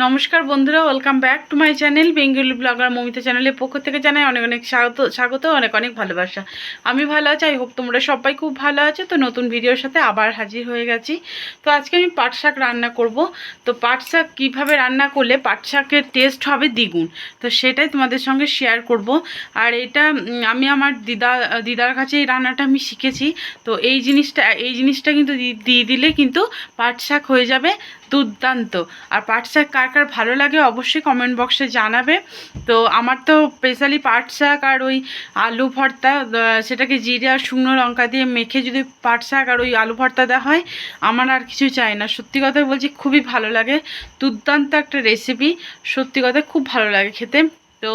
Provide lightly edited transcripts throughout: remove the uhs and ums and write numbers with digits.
নমস্কার বন্ধুরা, welcome back to my channel Bengali blogger Momita চ্যানেলের পক্ষ থেকে জানাই অনেক অনেক স্বাগত অনেক অনেক ভালোবাসা। আমি ভালো আছি, আই হোপ তোমরা সবাই খুব ভালো আছো। তো নতুন ভিডিওর সাথে আবার হাজির হয়ে গেছি। তো আজকে আমি পাট শাক রান্না করব। তো পাট শাক কীভাবে রান্না করলে পাট শাকের টেস্ট হবে দ্বিগুণ, তো সেটাই তোমাদের সঙ্গে শেয়ার করব। আর এটা আমি আমার দিদার কাছে এই রান্নাটা আমি শিখেছি। তো এই জিনিসটা কিন্তু দিয়ে দিলে কিন্তু পাট শাক হয়ে যাবে দুর্দান্ত। আর পাট শাক কার কার ভালো লাগে অবশ্যই কমেন্ট বক্সে জানাবে। তো আমার তো স্পেশালি পাট শাক আর ওই আলু ভর্তা, সেটাকে জিরে আর শুকনো লঙ্কা দিয়ে মেখে যদি পাট শাক আর ওই আলু ভর্তা দেওয়া হয়, আমার আর কিছু চাই না। সত্যি কথা বলছি, খুবই ভালো লাগে, দুর্দান্ত একটা রেসিপি। সত্যি কথা খুব ভালো লাগে খেতে। তো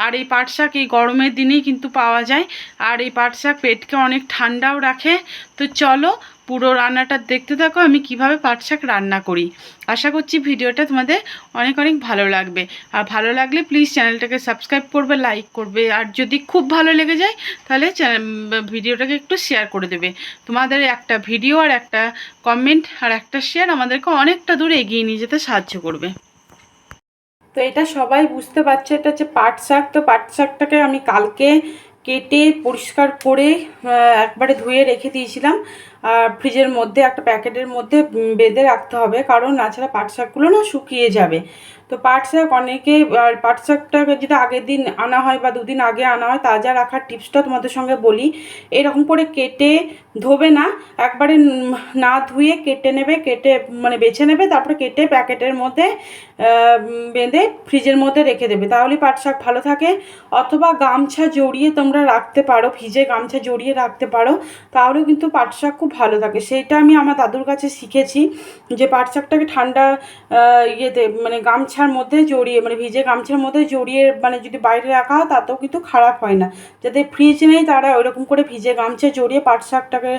আর এই পাট শাক এই গরমের দিনেই কিন্তু পাওয়া যায়। আর এই পাট শাক পেটকে অনেক ঠান্ডাও রাখে। তো চলো পুরো রান্নাটা দেখতে থাকো, আমি কিভাবে পাট শাক রান্না করি। আশা করছি ভিডিওটা তোমাদের অনেক অনেক ভালো লাগবে। আর ভালো লাগলে প্লিজ চ্যানেলটাকে সাবস্ক্রাইব করবে, লাইক করবে। আর যদি খুব ভালো লেগে যায় তাহলে ভিডিওটাকে একটু শেয়ার করে দেবে। তোমাদের একটা ভিডিও আর একটা কমেন্ট আর একটা শেয়ার আমাদেরকে অনেকটা দূর এগিয়ে নিয়ে যেতে সাহায্য করবে। তো এটা সবাই বুঝতে পারছে, এটা হচ্ছে পাট শাক। তো পাট শাকটাকে আমি কালকে কেটে পরিষ্কার করে একবারে ধুয়ে রেখে দিয়েছিলাম। আর ফ্রিজের মধ্যে একটা প্যাকেটের মধ্যে বেঁধে রাখতে হবে, কারণ তাছাড়া পাট শাকগুলো না শুকিয়ে যাবে। তো পাট শাক অনেকে, পাট শাকটাকে যদি আগের দিন আনা হয় বা দুদিন আগে আনা হয়, তাজা রাখার টিপসটা তোমাদের সঙ্গে বলি। এরকম করে কেটে ধোবে না, একবারে না ধুয়ে কেটে নেবে, কেটে মানে বেছে নেবে, তারপরে কেটে প্যাকেটের মধ্যে বেঁধে ফ্রিজের মধ্যে রেখে দেবে, তাহলেই পাট শাক ভালো থাকে। অথবা গামছা জড়িয়ে তোমরা রাখতে পারো, ফ্রিজে গামছা জড়িয়ে রাখতে পারো, তাহলেও কিন্তু পাট শাক খুব ভালো থাকে। সেইটা আমি আমার দাদুর কাছে শিখেছি, যে পাট শাকটাকে ঠান্ডা ইয়েতে মানে গামছার মধ্যে জড়িয়ে, মানে ভিজে গামছার মধ্যে জড়িয়ে, মানে যদি বাইরে রাখা হয় তাতেও কিন্তু খারাপ হয় না। যাদের ফ্রিজ নেই তারা ওইরকম করে ভিজে গামছা জড়িয়ে পাট শাকটাকে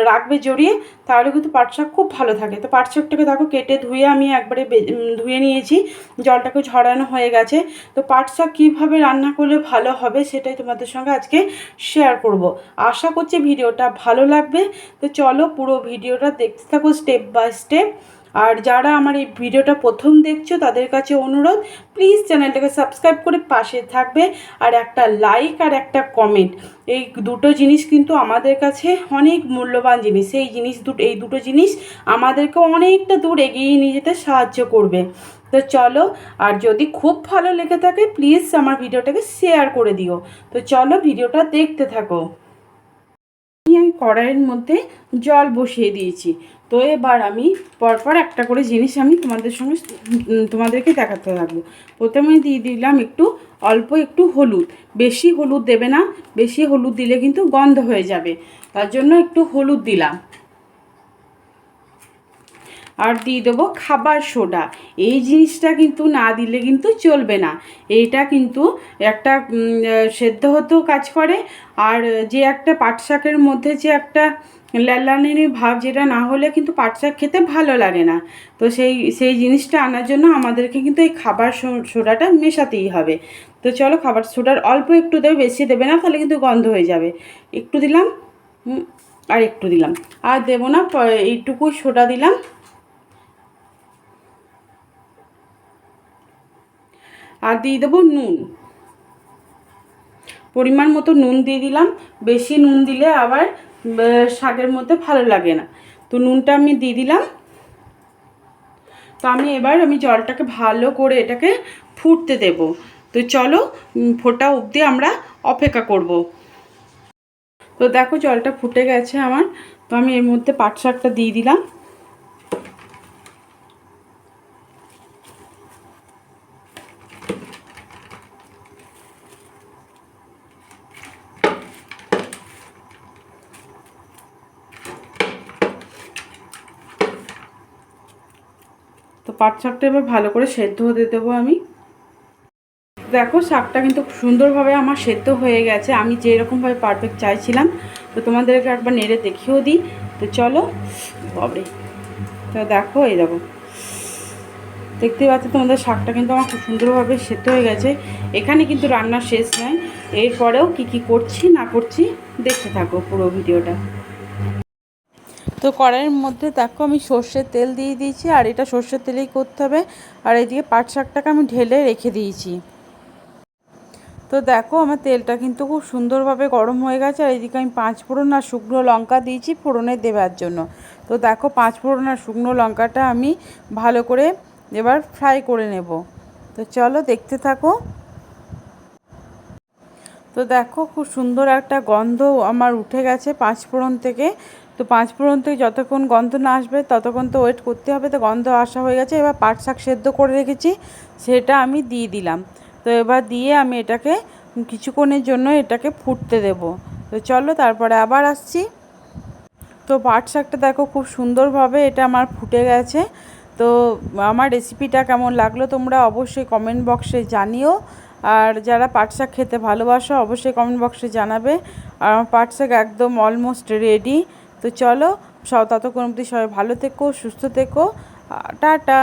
রাখবে জড়িয়ে, তাহলে কিন্তু পাট শাক খুব ভালো থাকে। তো পাট শাকটাকে দেখো কেটে ধুয়ে আমি একবারে ধুয়ে নিয়েছি, জলটাকে ঝরানো হয়ে গেছে। তো পাট শাক কীভাবে রান্না করলে ভালো হবে সেটাই তোমাদের সঙ্গে আজকে শেয়ার করব। আশা করছি ভিডিওটা ভালো লাগবে। তো চলো পুরো ভিডিওটা দেখতে থাকো স্টেপ বাই স্টেপ। আর যারা আমার এই ভিডিওটা প্রথম দেখছো তাদের কাছে অনুরোধ, প্লিজ চ্যানেলটাকে সাবস্ক্রাইব করে পাশে থাকবে। আর একটা লাইক আর একটা কমেন্ট, এই দুটো জিনিস কিন্তু আমাদের কাছে অনেক মূল্যবান জিনিস। এই দুটো জিনিস আমাদেরকে অনেকটা দূর এগিয়ে নিয়ে যেতে সাহায্য করবে। তো চলো, আর যদি খুব ভালো লেগে থাকে প্লিজ আমার ভিডিওটাকে শেয়ার করে দিও। তো চলো ভিডিওটা দেখতে থাকো। আমি কড়াইয়ের মধ্যে জল বসিয়ে দিয়েছি। তো এবার আমি পরপর একটা করে জিনিস আমি তোমাদেরকে দেখাতে থাকবো। প্রথমে দিয়ে দিলাম অল্প একটু হলুদ। বেশি হলুদ দেবে না, বেশি হলুদ দিলে কিন্তু গন্ধ হয়ে যাবে, তার জন্য একটু হলুদ দিলাম। আর দিয়ে দেবো খাবার সোডা। এই জিনিসটা কিন্তু না দিলে কিন্তু চলবে না। এইটা কিন্তু একটা সেদ্ধ হতেও কাজ করে। আর যে একটা পাট শাকের মধ্যে যে একটা ল্যালানিনি ভাব, যেটা না হলে কিন্তু পাট শাক খেতে ভালো লাগে না। তো সেই জিনিসটা আনার জন্য আমাদেরকে কিন্তু এই খাবার সোডাটা মেশাতেই হবে। তো চলো, খাবার সোডার অল্প একটু দেবে, বেশি দেবে না, তাহলে কিন্তু গন্ধ হয়ে যাবে। একটু দিলাম, আর একটু দিলাম, আর দেবো না, এইটুকু সোডা দিলাম। আর দিয়ে দেবো নুন, পরিমাণ মতো নুন দিয়ে দিলাম। বেশি নুন দিলে আবার শাকের মধ্যে ভালো লাগে না। তো নুনটা আমি দিয়ে দিলাম। তো এবার জলটাকে ভালো করে এটাকে ফুটতে দেব। তো চলো ফোটা অবধি আমরা অপেক্ষা করব। তো দেখো জলটা ফুটে গেছে আমার। তো আমি এর মধ্যে পাট শাকটা দিয়ে দিলাম। তো পাট শাকটা এবার ভালো করে সেদ্ধ হতে দেবো আমি। দেখো শাকটা কিন্তু সুন্দরভাবে আমার সেদ্ধ হয়ে গেছে, আমি যেরকমভাবে পারফেক্ট চাইছিলাম। তো তোমাদেরকে একবার নেড়ে দেখিয়েও দিই। তো চলো বাবরে, তো দেখো এই দেখো, দেখতে পাচ্ছ তোমাদের শাকটা কিন্তু আমার খুব সুন্দরভাবে সেদ্ধ হয়ে গেছে। এখানে কিন্তু রান্না শেষ নয়, এরপরেও কি করছি না করছি দেখতে থাকো পুরো ভিডিওটা। তো তো কড়াইয়ের মধ্যে দেখো আমি সর্ষের তেল দিয়ে দিয়েছি, আর এটা সর্ষের তেলেই করতে হবে। আর এদিকে পাট শাকটাকে আমি ঢেলে রেখে দিয়েছি। তো দেখো আমার তেলটা কিন্তু খুব সুন্দরভাবে গরম হয়ে গেছে। আর এদিকে আমি 5 ফোড়ন আর শুকনো লঙ্কা দিয়েছি ফোড়নে দেওয়ার জন্য। তো দেখো 5 ফোড়ন আর শুকনো লঙ্কাটা আমি ভালো করে এবার ফ্রাই করে নেব। তো চলো দেখতে থাকো। তো দেখো খুব সুন্দর একটা গন্ধ আমার উঠে গেছে 5 ফোড়ন থেকে। তো 5 ফোড়ন থেকে যতক্ষণ গন্ধ না আসবে ততক্ষণ তো ওয়েট করতে হবে। তো গন্ধ আসা হয়ে গেছে। এবার পাট শাক সেদ্ধ করে রেখেছি, সেটা আমি দিয়ে দিলাম। তো এবার দিয়ে আমি এটাকে কিছুক্ষণের জন্য এটাকে ফুটতে দেব। তো চলো তারপরে আবার আসছি। তো পাট শাকটা দেখো খুব সুন্দরভাবে এটা আমার ফুটে গেছে। তো আমার রেসিপিটা কেমন লাগলো তোমরা অবশ্যই কমেন্ট বক্সে জানিও। আর যারা পাট শাক খেতে ভালোবাসো অবশ্যই কমেন্ট বক্সে জানাবে। আর আমার পাট শাক একদম অলমোস্ট রেডি। তো চলো ততক্ষণ অবধি সবাই ভালো থেকো, সুস্থ থেকো, টাটা।